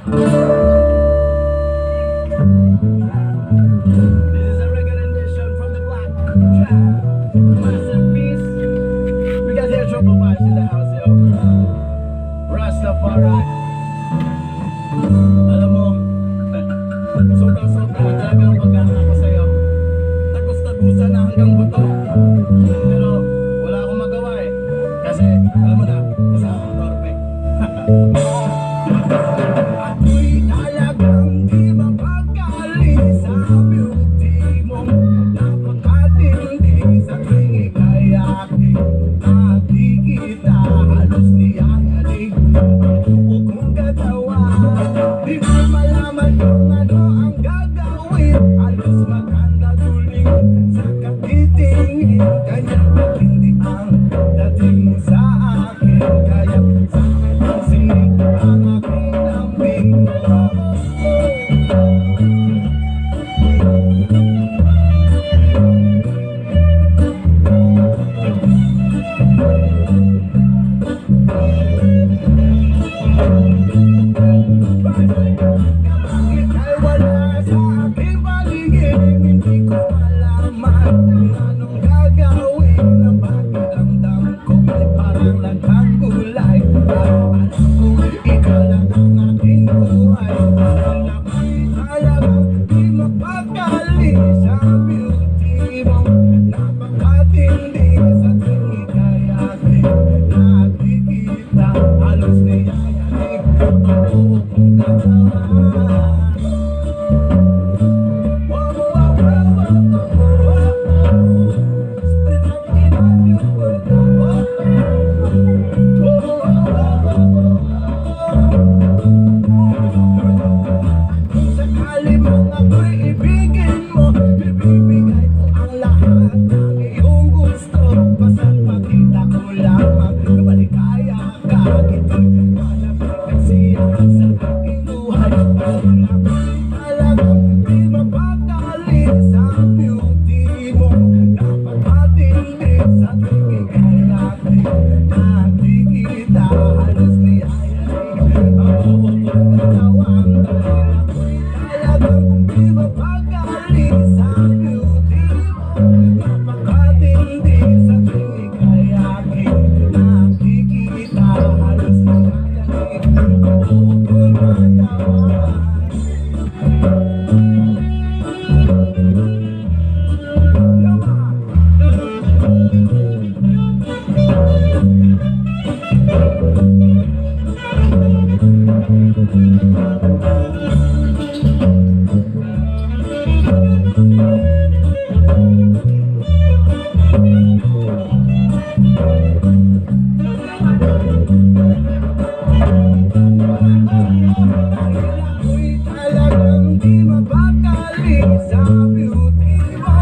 is a reggae rendition from the Black Track masterpiece. We got the trouble vibes in the house, yo. Rastafari. Alam mo, sobrang-sobra talaga ang pagkakita ko sa'yo. Tagus-tagusan na hanggang buto. Pero wala akong magawa eh. Kasi, alam mo na, isa akong torpe. Ako'y talagang di mapagkali sa beauty mo. Napakatindi sa tuwing ika'y aking nakikita. Halos niyayanig ang buo kong katawan. Di mo malaman kung ano ang gagawin. Halos maganda tuling sa katitingin. Kanyang matindi ang dating mo sa akin. Kaya sa akin ang sinig ang aking lambing. Bakit ay wala sa aking paligid? Hindi ko malaman kung anong gagawin. Ang pakiramdam ko ay parang laghang gulay. Alam ko ikaw lang ang aking buhay. Ang ako'y talagang di mapagkali sa beauty mo. Napakatindi sa tuwing ika'y aking nakikita. Halos niyayanig ang buo kong katawan. Kung sakali mang ako'y ibigin mo, ibibigay ko ang lahat ng iyong gusto. Basta't makita ko lamang na maligaya ka. Ito'y malapit kasiyahan sa aking buhay. Ang ako'y talagang di mapakali sa beauty mo. Napakatindi sa tuwing ika'y aking nakikita. Halos niyayanig ang buo kong katawan. Dahil ako'y talagang di mapakali sa beauty mo. Napakatindi sa tuwing ika'y aking nakikita. Halos niyayanig ang buo kong katawan. Dahil ako'y talagang di mapakali sa beauty mo.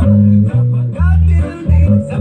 Napakatindi sa